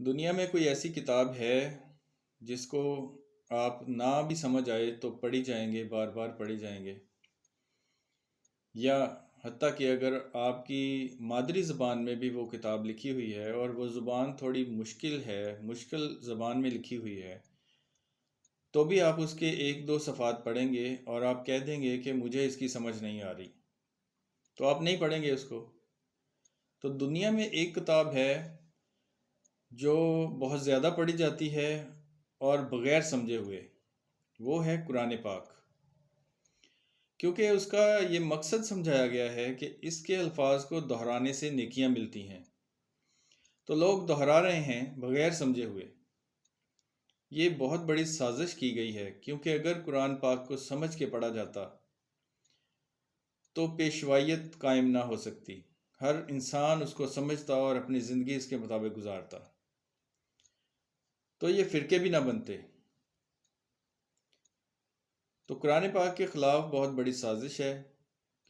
دنیا میں کوئی ایسی کتاب ہے جس کو آپ نہ بھی سمجھ آئے تو پڑھی جائیں گے، بار بار پڑھی جائیں گے؟ یا حتیٰ کہ اگر آپ کی مادری زبان میں بھی وہ کتاب لکھی ہوئی ہے اور وہ زبان تھوڑی مشکل ہے، مشکل زبان میں لکھی ہوئی ہے، تو بھی آپ اس کے ایک دو صفحات پڑھیں گے اور آپ کہہ دیں گے کہ مجھے اس کی سمجھ نہیں آ رہی، تو آپ نہیں پڑھیں گے اس کو۔ تو دنیا میں ایک کتاب ہے جو بہت زیادہ پڑھی جاتی ہے اور بغیر سمجھے ہوئے، وہ ہے قرآن پاک۔ کیونکہ اس کا یہ مقصد سمجھایا گیا ہے کہ اس کے الفاظ کو دہرانے سے نیکیاں ملتی ہیں، تو لوگ دہرا رہے ہیں بغیر سمجھے ہوئے۔ یہ بہت بڑی سازش کی گئی ہے، کیونکہ اگر قرآن پاک کو سمجھ کے پڑھا جاتا تو پیشوائیت قائم نہ ہو سکتی، ہر انسان اس کو سمجھتا اور اپنی زندگی اس کے مطابق گزارتا، تو یہ فرقے بھی نہ بنتے۔ تو قرآن پاک کے خلاف بہت بڑی سازش ہے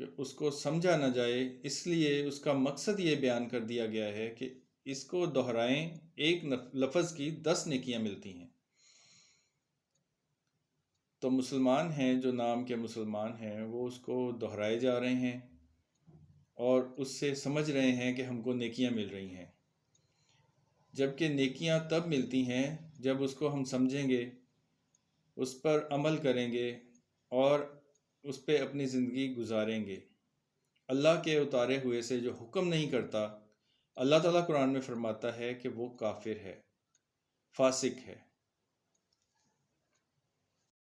کہ اس کو سمجھا نہ جائے، اس لیے اس کا مقصد یہ بیان کر دیا گیا ہے کہ اس کو دہرائیں، ایک لفظ کی 10 نیکیاں ملتی ہیں۔ تو مسلمان ہیں، جو نام کے مسلمان ہیں، وہ اس کو دہرائے جا رہے ہیں اور اس سے سمجھ رہے ہیں کہ ہم کو نیکیاں مل رہی ہیں، جبکہ نیکیاں تب ملتی ہیں جب اس کو ہم سمجھیں گے، اس پر عمل کریں گے اور اس پہ اپنی زندگی گزاریں گے۔ اللہ کے اتارے ہوئے سے جو حکم نہیں کرتا، اللہ تعالیٰ قرآن میں فرماتا ہے کہ وہ کافر ہے، فاسق ہے۔